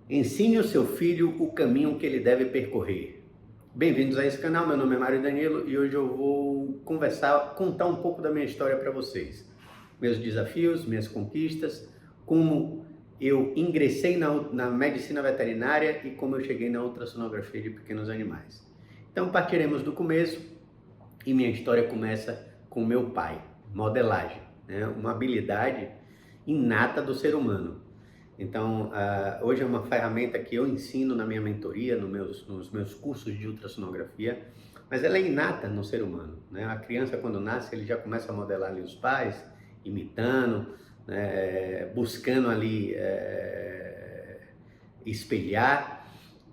Ensine o seu filho o caminho que ele deve percorrer. Bem-vindos a esse canal, meu nome é Mário Danilo e hoje eu vou contar um pouco da minha história para vocês. Meus desafios, minhas conquistas, como eu ingressei na medicina veterinária e como eu cheguei na ultrassonografia de pequenos animais. Então partiremos do começo e minha história começa com meu pai, modelagem, né? Uma habilidade inata do ser humano. Então, hoje é uma ferramenta que eu ensino na minha mentoria, nos meus cursos de ultrassonografia, mas ela é inata no ser humano, né? A criança, quando nasce, ele já começa a modelar ali os pais, imitando, né? Buscando ali espelhar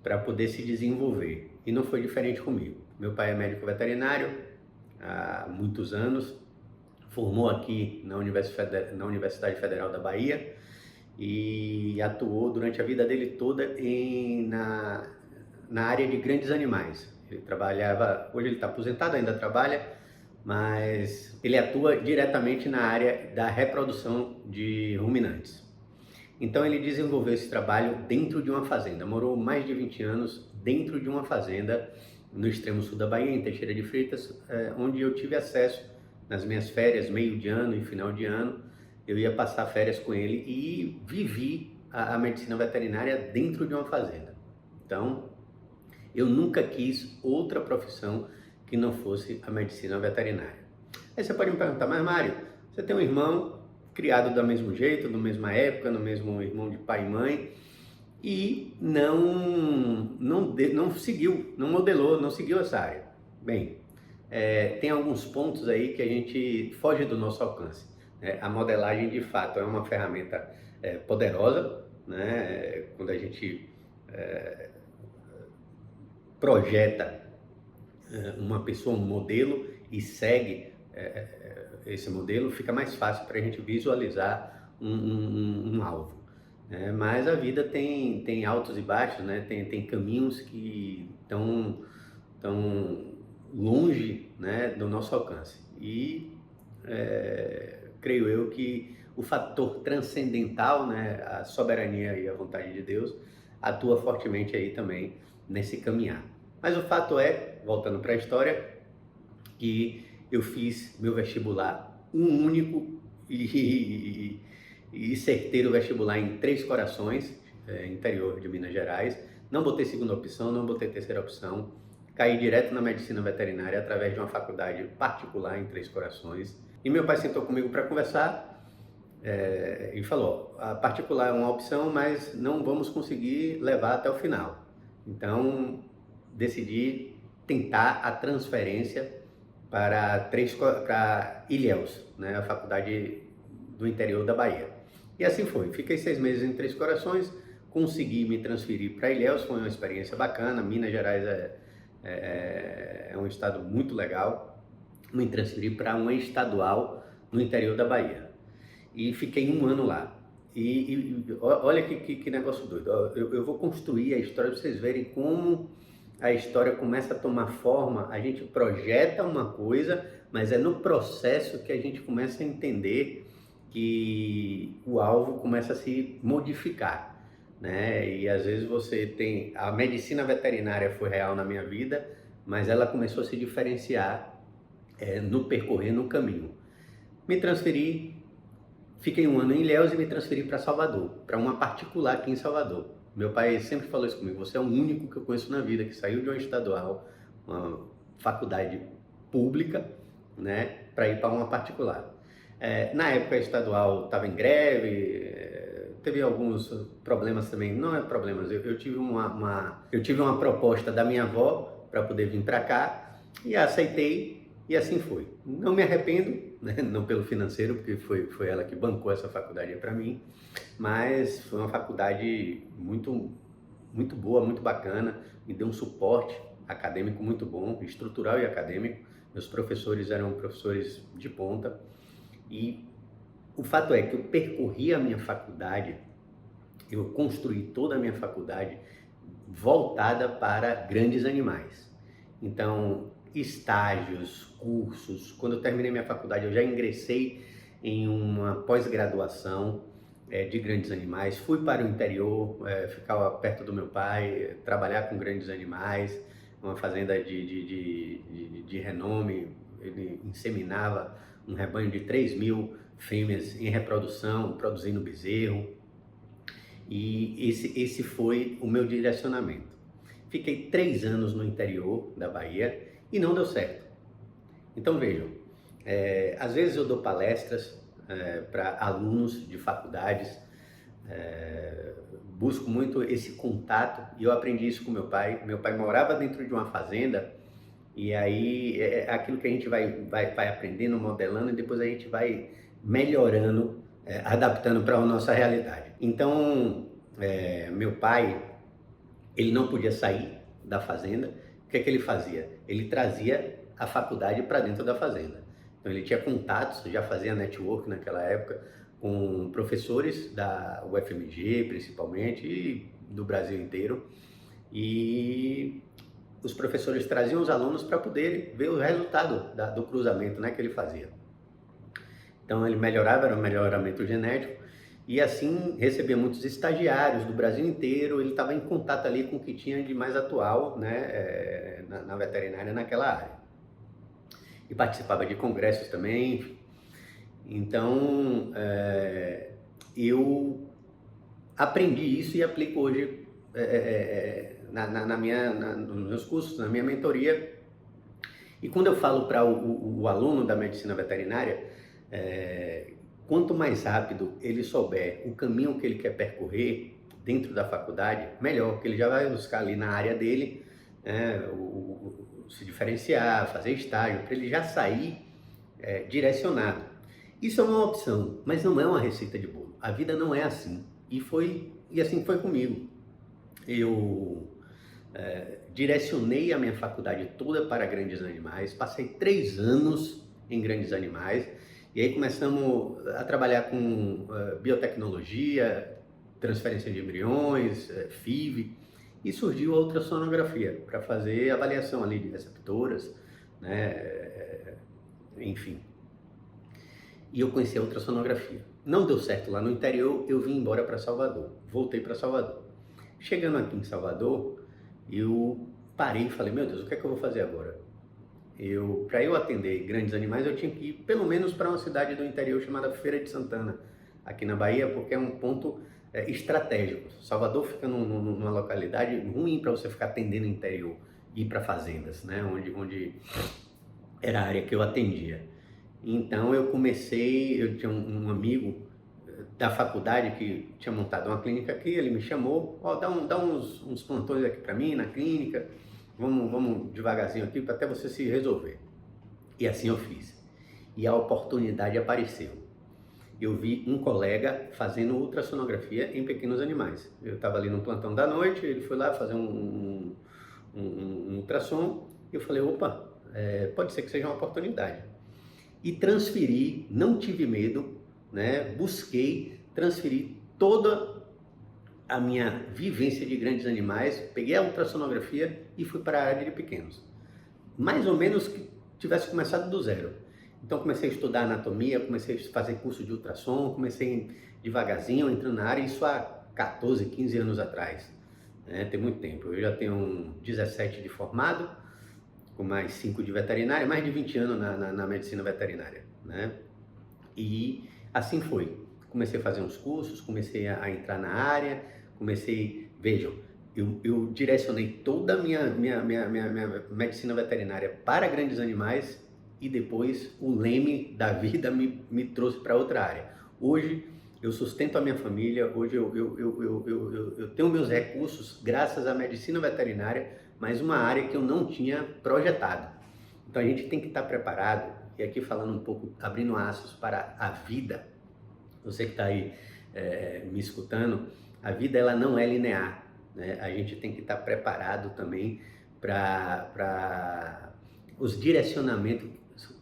para poder se desenvolver. E não foi diferente comigo. Meu pai é médico veterinário há muitos anos, formou aqui na Universidade Federal da Bahia, e atuou durante a vida dele toda na área de grandes animais. Ele trabalhava, hoje ele está aposentado, ainda trabalha, mas ele atua diretamente na área da reprodução de ruminantes. Então ele desenvolveu esse trabalho dentro de uma fazenda, morou mais de 20 anos dentro de uma fazenda no extremo sul da Bahia, em Teixeira de Freitas, onde eu tive acesso nas minhas férias, meio de ano e final de ano. Eu ia passar férias com ele e vivi a medicina veterinária dentro de uma fazenda. Então, eu nunca quis outra profissão que não fosse a medicina veterinária. Aí você pode me perguntar, mas Mário, você tem um irmão criado do mesmo jeito, na mesma época, no mesmo irmão de pai e mãe, e não seguiu, não modelou, não seguiu essa área. Bem, tem alguns pontos aí que a gente foge do nosso alcance. A modelagem, de fato, é uma ferramenta poderosa, né? Quando a gente projeta uma pessoa, um modelo, e segue esse modelo, fica mais fácil para a gente visualizar um alvo. Mas a vida tem altos e baixos, né? Tem caminhos que estão longe, né, do nosso alcance. E creio eu que o fator transcendental, né, a soberania e a vontade de Deus, atua fortemente aí também nesse caminhar. Mas o fato é, voltando para a história, que eu fiz meu vestibular, um único e certeiro vestibular em Três Corações, interior de Minas Gerais. Não botei segunda opção, não botei terceira opção. Caí direto na medicina veterinária através de uma faculdade particular em Três Corações. E meu pai sentou comigo para conversar e falou: a particular é uma opção, mas não vamos conseguir levar até o final. Então, decidi tentar a transferência para Ilhéus, né, a faculdade do interior da Bahia. E assim foi. Fiquei 6 meses em Três Corações, consegui me transferir para Ilhéus, foi uma experiência bacana. Minas Gerais é um estado muito legal. Me transferi para uma estadual no interior da Bahia e fiquei 1 ano lá. E olha que negócio doido. Eu vou construir a história para vocês verem como a história começa a tomar forma. A gente projeta uma coisa, mas é no processo que a gente começa a entender que o alvo começa a se modificar, né? E às vezes você tem... A medicina veterinária foi real na minha vida, mas ela começou a se diferenciar no percorrer, no caminho. Me transferi, fiquei 1 ano em Ilhéus e me transferi para Salvador, para uma particular aqui em Salvador. Meu pai sempre falou isso comigo: você é o único que eu conheço na vida que saiu de uma estadual, uma faculdade pública, né, para ir para uma particular. Na época a estadual estava em greve, teve alguns problemas também, não é problemas, eu tive uma proposta da minha avó para poder vir para cá e aceitei. E assim foi. Não me arrependo, né? Não pelo financeiro, porque foi ela que bancou essa faculdade para mim, mas foi uma faculdade muito, muito boa, muito bacana, me deu um suporte acadêmico muito bom, estrutural e acadêmico. Meus professores eram professores de ponta e o fato é que eu percorri a minha faculdade, eu construí toda a minha faculdade voltada para grandes animais. Então, estágios, cursos. Quando eu terminei minha faculdade, eu já ingressei em uma pós-graduação de grandes animais. Fui para o interior, ficava perto do meu pai, trabalhar com grandes animais, uma fazenda de renome. Ele inseminava um rebanho de 3.000 fêmeas em reprodução, produzindo bezerro. E esse foi o meu direcionamento. Fiquei 3 anos no interior da Bahia e não deu certo. Então vejam, às vezes eu dou palestras para alunos de faculdades, busco muito esse contato, e eu aprendi isso com meu pai. Meu pai morava dentro de uma fazenda, e aí é aquilo que a gente vai aprendendo, modelando, e depois a gente vai melhorando, adaptando para a nossa realidade. Então, meu pai, ele não podia sair da fazenda. O que é que ele fazia? Ele trazia a faculdade para dentro da fazenda. Então ele tinha contatos, já fazia network naquela época, com professores da UFMG principalmente, e do Brasil inteiro. E os professores traziam os alunos para poder ver o resultado do cruzamento, né, que ele fazia. Então ele melhorava, era um melhoramento genético, e assim recebia muitos estagiários do Brasil inteiro. Ele estava em contato ali com o que tinha de mais atual, né, na veterinária naquela área. E participava de congressos também. Então eu aprendi isso e aplico hoje nos meus cursos, na minha mentoria. E quando eu falo para o aluno da medicina veterinária, quanto mais rápido ele souber o caminho que ele quer percorrer dentro da faculdade, melhor, porque ele já vai buscar ali na área dele, se diferenciar, fazer estágio, para ele já sair direcionado. Isso é uma opção, mas não é uma receita de bolo. A vida não é assim. E assim foi comigo. Eu direcionei a minha faculdade toda para grandes animais, passei 3 anos em grandes animais, e aí começamos a trabalhar com biotecnologia, transferência de embriões, FIV, e surgiu a ultrassonografia para fazer avaliação ali de receptoras, né, enfim. E eu conheci a ultrassonografia. Não deu certo lá no interior, eu vim embora para Salvador, voltei para Salvador. Chegando aqui em Salvador, eu parei e falei, meu Deus, o que é que eu vou fazer agora? Para eu atender grandes animais, eu tinha que ir pelo menos para uma cidade do interior chamada Feira de Santana, aqui na Bahia, porque é um ponto estratégico. Salvador fica numa localidade ruim para você ficar atendendo o interior, ir para fazendas, né? onde era a área que eu atendia. Então eu tinha um amigo da faculdade que tinha montado uma clínica aqui. Ele me chamou, dá uns plantões aqui para mim na clínica, vamos devagarzinho aqui para até você se resolver. E assim eu fiz. E a oportunidade apareceu. Eu vi um colega fazendo ultrassonografia em pequenos animais. Eu estava ali no plantão da noite, ele foi lá fazer um ultrassom, e eu falei, opa, pode ser que seja uma oportunidade. E transferi, não tive medo, né? Busquei transferir toda a minha vivência de grandes animais, peguei a ultrassonografia e fui para a área de pequenos. Mais ou menos que tivesse começado do zero. Então comecei a estudar anatomia, comecei a fazer curso de ultrassom, comecei devagarzinho, entrando na área, isso há 14, 15 anos atrás. Tem muito tempo. Eu já tenho 17 de formado, com mais 5 de veterinária, mais de 20 anos na medicina veterinária, né? E assim foi. Comecei a fazer uns cursos, comecei a entrar na área, vejam, eu direcionei toda a minha medicina veterinária para grandes animais, e depois o leme da vida me trouxe para outra área. Hoje eu sustento a minha família, hoje eu tenho meus recursos graças à medicina veterinária, mas uma área que eu não tinha projetado. Então a gente tem que estar preparado, e aqui falando um pouco, abrindo aspas para a vida, você que está aí me escutando, a vida ela não é linear, né? A gente tem que estar preparado também para os direcionamentos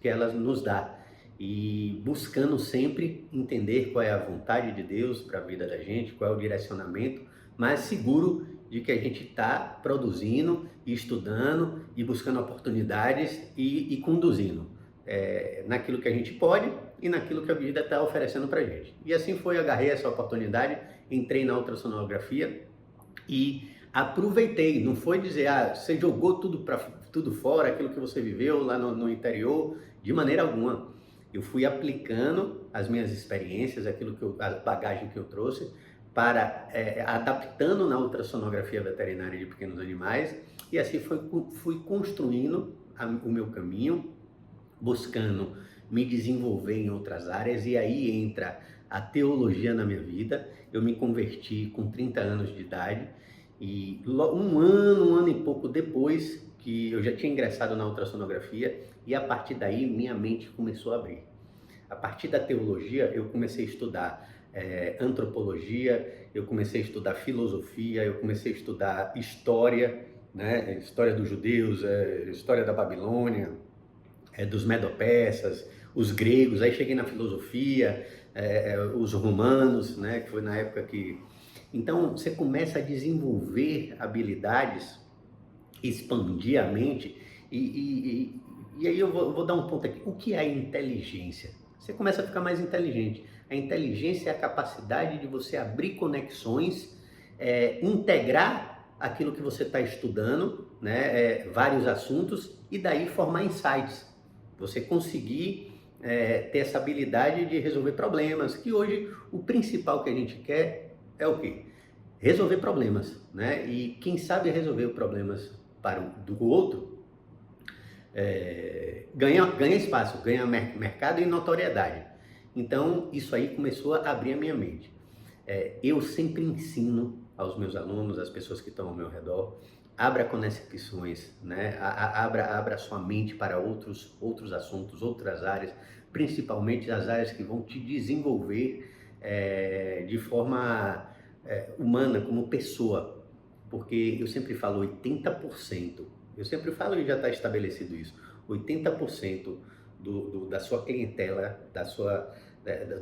que ela nos dá, e buscando sempre entender qual é a vontade de Deus para a vida da gente, qual é o direcionamento, mas seguro de que a gente está produzindo, estudando e buscando oportunidades e conduzindo naquilo que a gente pode, e naquilo que a vida está oferecendo para a gente. E assim foi, agarrei essa oportunidade, entrei na ultrassonografia e aproveitei. Não foi dizer, você jogou tudo fora, aquilo que você viveu lá no interior, de maneira alguma. Eu fui aplicando as minhas experiências, a bagagem que eu trouxe, adaptando na ultrassonografia veterinária de pequenos animais, e assim fui construindo o meu caminho, buscando me desenvolver em outras áreas, e aí entra a teologia na minha vida. Eu me converti com 30 anos de idade, e um ano e pouco depois que eu já tinha ingressado na ultrassonografia, e a partir daí minha mente começou a abrir. A partir da teologia eu comecei a estudar antropologia, eu comecei a estudar filosofia, eu comecei a estudar história, né? História dos judeus, história da Babilônia, dos medo-persas, os gregos, aí cheguei na filosofia, os romanos, né? Que foi na época que... Então você começa a desenvolver habilidades, expandir a mente, e aí eu vou dar um ponto aqui. O que é inteligência? Você começa a ficar mais inteligente. A inteligência é a capacidade de você abrir conexões, integrar aquilo que você está estudando, né, vários assuntos, e daí formar insights. Você conseguir ter essa habilidade de resolver problemas, que hoje o principal que a gente quer é o quê? Resolver problemas, né? E quem sabe resolver os problemas do outro, ganha espaço, ganha mercado e notoriedade. Então, isso aí começou a abrir a minha mente. Eu sempre ensino aos meus alunos, às pessoas que estão ao meu redor, abra conexões, né? Abra sua mente para outros assuntos, outras áreas, principalmente as áreas que vão te desenvolver de forma humana, como pessoa. Porque eu sempre falo 80%, eu sempre falo e já está estabelecido isso, 80% da sua clientela,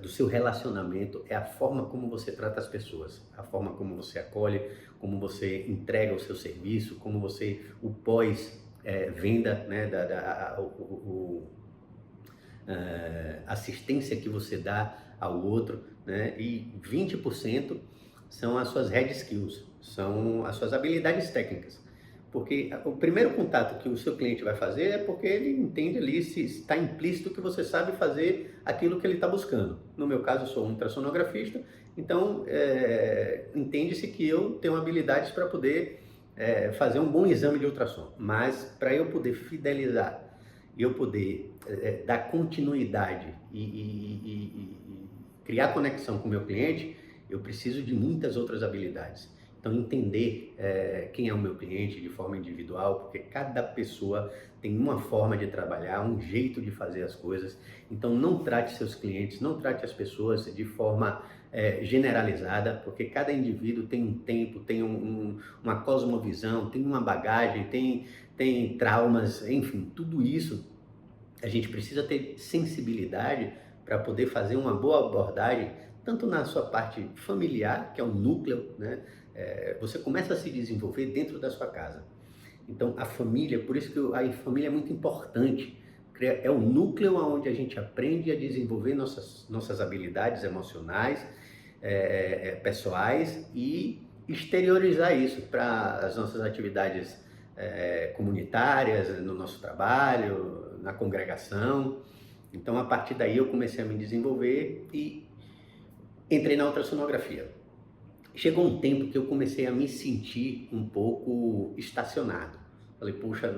do seu relacionamento é a forma como você trata as pessoas, a forma como você acolhe, como você entrega o seu serviço, como você, o pós-venda, né, assistência que você dá ao outro, né, e 20% são as suas hard skills, são as suas habilidades técnicas. Porque o primeiro contato que o seu cliente vai fazer é porque ele entende ali se está implícito que você sabe fazer aquilo que ele está buscando. No meu caso, eu sou um ultrassonografista, então entende-se que eu tenho habilidades para poder fazer um bom exame de ultrassom. Mas para eu poder fidelizar, eu poder dar continuidade e criar conexão com o meu cliente, eu preciso de muitas outras habilidades. Então, entender quem é o meu cliente de forma individual, porque cada pessoa tem uma forma de trabalhar, um jeito de fazer as coisas. Então, não trate seus clientes, não trate as pessoas de forma generalizada, porque cada indivíduo tem um tempo, tem uma cosmovisão, tem uma bagagem, tem traumas, enfim, tudo isso. A gente precisa ter sensibilidade para poder fazer uma boa abordagem, tanto na sua parte familiar, que é o núcleo, né? Você começa a se desenvolver dentro da sua casa. Então, a família, por isso que a família é muito importante. É o núcleo onde a gente aprende a desenvolver nossas habilidades emocionais, pessoais, e exteriorizar isso para as nossas atividades comunitárias, no nosso trabalho, na congregação. Então, a partir daí, eu comecei a me desenvolver e entrei na ultrassonografia. Chegou um tempo que eu comecei a me sentir um pouco estacionado. Falei, puxa,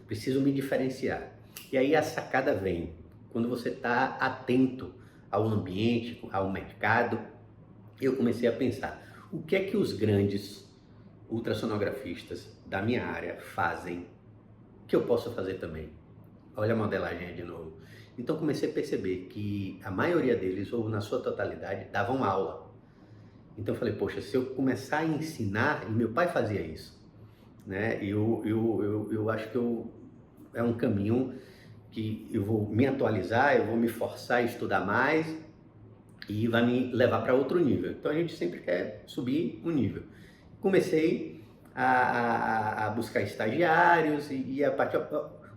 preciso me diferenciar. E aí a sacada vem, quando você está atento ao ambiente, ao mercado. Eu comecei a pensar, o que é que os grandes ultrassonografistas da minha área fazem que eu posso fazer também? Olha a modelagem aí de novo. Então comecei a perceber que a maioria deles, ou na sua totalidade, davam aula. Então eu falei, poxa, se eu começar a ensinar, e meu pai fazia isso, né? Eu acho que é um caminho que eu vou me atualizar, eu vou me forçar a estudar mais e vai me levar para outro nível. Então a gente sempre quer subir um nível. Comecei a buscar estagiários e a partir...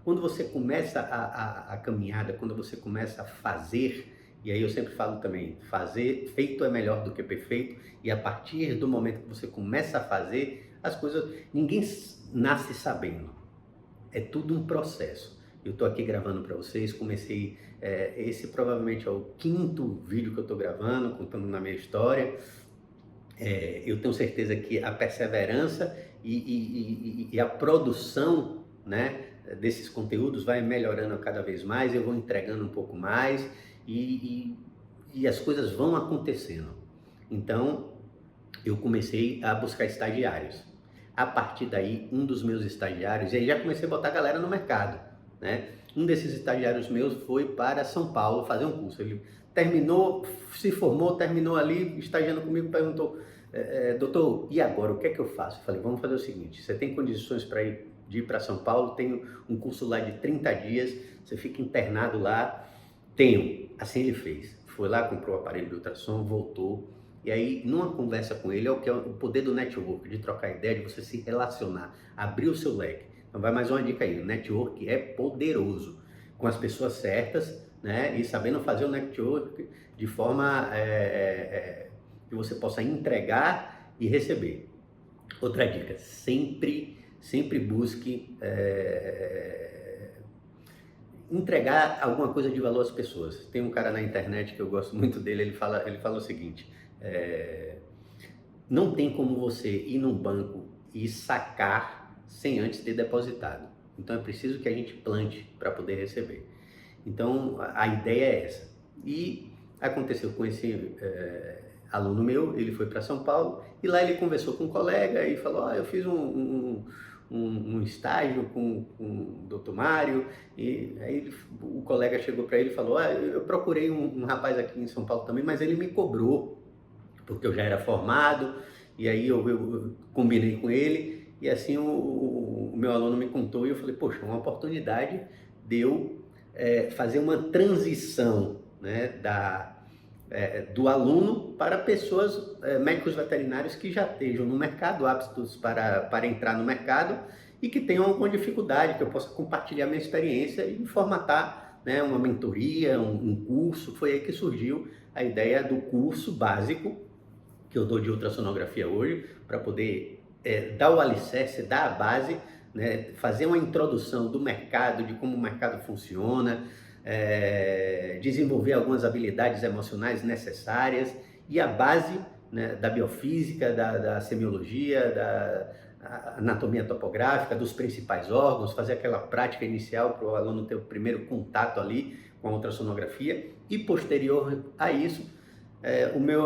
Quando você começa a caminhada, quando você começa a fazer, e aí eu sempre falo também, fazer, feito é melhor do que perfeito, e a partir do momento que você começa a fazer, as coisas, ninguém nasce sabendo, é tudo um processo. Eu estou aqui gravando para vocês, comecei, esse provavelmente é o 5º vídeo que eu estou gravando, contando na minha história. Eu tenho certeza que a perseverança e a produção, né, desses conteúdos vai melhorando cada vez mais, eu vou entregando um pouco mais e as coisas vão acontecendo. Então, eu comecei a buscar estagiários. A partir daí, um dos meus estagiários, e aí já comecei a botar a galera no mercado, né? Um desses estagiários meus foi para São Paulo fazer um curso. Ele terminou, se formou, terminou ali, estagiando comigo, perguntou, doutor, e agora, o que é que eu faço? Eu falei, vamos fazer o seguinte, você tem condições de ir para São Paulo? Tenho um curso lá de 30 dias, você fica internado lá. Tenho. Assim ele fez. Foi lá, comprou o aparelho de ultrassom, voltou. E aí, numa conversa com ele, é o que é o poder do network, de trocar ideia, de você se relacionar, abrir o seu leque. Então vai mais uma dica aí, o network é poderoso, com as pessoas certas, né? E sabendo fazer o network de forma que você possa entregar e receber. Outra dica, sempre busque entregar alguma coisa de valor às pessoas. Tem um cara na internet que eu gosto muito dele, ele fala o seguinte, não tem como você ir num banco e sacar sem antes ter depositado. Então é preciso que a gente plante para poder receber. Então a ideia é essa. E aconteceu com esse aluno meu, ele foi para São Paulo e lá ele conversou com um colega e falou, eu fiz um estágio com o Dr. Mário, e aí o colega chegou para ele e falou, eu procurei um rapaz aqui em São Paulo também, mas ele me cobrou, porque eu já era formado, e aí eu combinei com ele, e assim o meu aluno me contou, e eu falei, poxa, uma oportunidade de eu fazer uma transição, né, do aluno para pessoas, médicos veterinários que já estejam no mercado, aptos para entrar no mercado e que tenham alguma dificuldade, que eu possa compartilhar minha experiência e formatar, né, uma mentoria, um curso. Foi aí que surgiu a ideia do curso básico que eu dou de ultrassonografia hoje, para poder dar o alicerce, dar a base, né, fazer uma introdução do mercado, de como o mercado funciona, desenvolver algumas habilidades emocionais necessárias e a base, né, da biofísica, da semiologia, da anatomia topográfica, dos principais órgãos, fazer aquela prática inicial para o aluno ter o primeiro contato ali com a ultrassonografia e posterior a isso,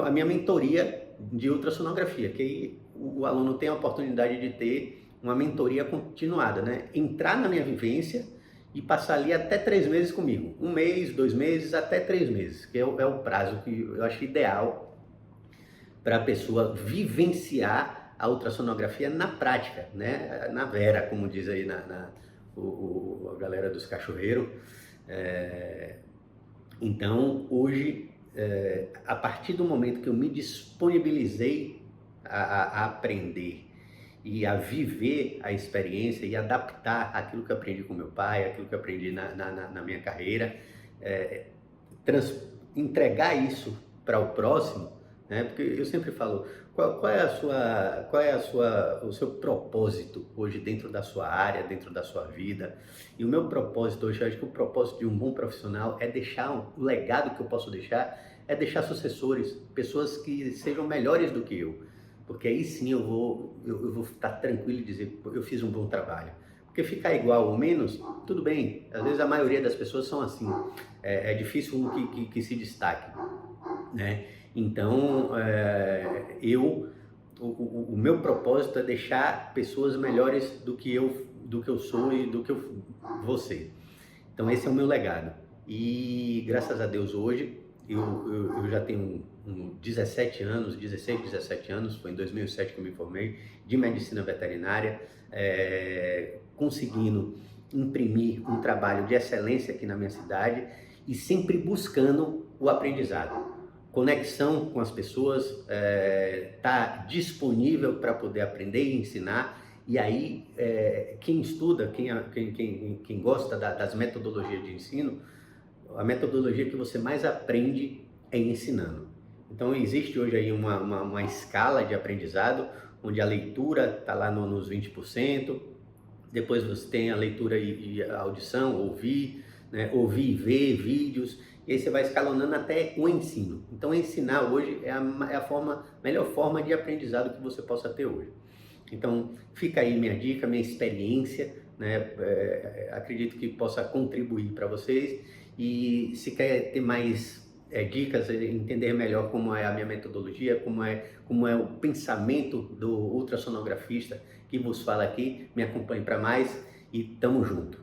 a minha mentoria de ultrassonografia, que o aluno tem a oportunidade de ter uma mentoria continuada, né? Entrar na minha vivência e passar ali até 3 meses comigo. 1 mês, 2 meses, até 3 meses, que é o prazo que eu acho ideal para a pessoa vivenciar a ultrassonografia na prática, né? Na vera, como diz aí a galera dos cachorreiros. Então, hoje, a partir do momento que eu me disponibilizei a aprender e a viver a experiência e adaptar aquilo que eu aprendi com meu pai, aquilo que eu aprendi na minha carreira, entregar isso para o próximo, né? Porque eu sempre falo, qual é o seu propósito hoje dentro da sua área, dentro da sua vida? E o meu propósito hoje, eu acho que o propósito de um bom profissional é deixar, o legado que eu posso deixar é deixar sucessores, pessoas que sejam melhores do que eu. Porque aí sim eu vou estar tranquilo e dizer, eu fiz um bom trabalho. Porque ficar igual ou menos, tudo bem. Às vezes a maioria das pessoas são assim. É difícil um que se destaque, né? Então, o meu propósito é deixar pessoas melhores do que eu sou e do que eu vou ser. Então esse é o meu legado. E graças a Deus hoje, eu já tenho 16, 17 anos, foi em 2007 que eu me formei, de medicina veterinária, conseguindo imprimir um trabalho de excelência aqui na minha cidade e sempre buscando o aprendizado. Conexão com as pessoas, tá disponível para poder aprender e ensinar E aí, quem estuda, quem gosta das metodologias de ensino, a metodologia que você mais aprende é ensinando. Então, existe hoje aí uma escala de aprendizado, onde a leitura está lá nos 20%, depois você tem a leitura e a audição, ouvir, né? Ouvir e ver vídeos, e aí você vai escalonando até o ensino. Então, ensinar hoje é a melhor forma de aprendizado que você possa ter hoje. Então, fica aí minha dica, minha experiência, né? Acredito que possa contribuir para vocês, e se quer ter mais dicas, entender melhor como é a minha metodologia, como é o pensamento do ultrassonografista que vos fala aqui, me acompanhe para mais e tamo junto.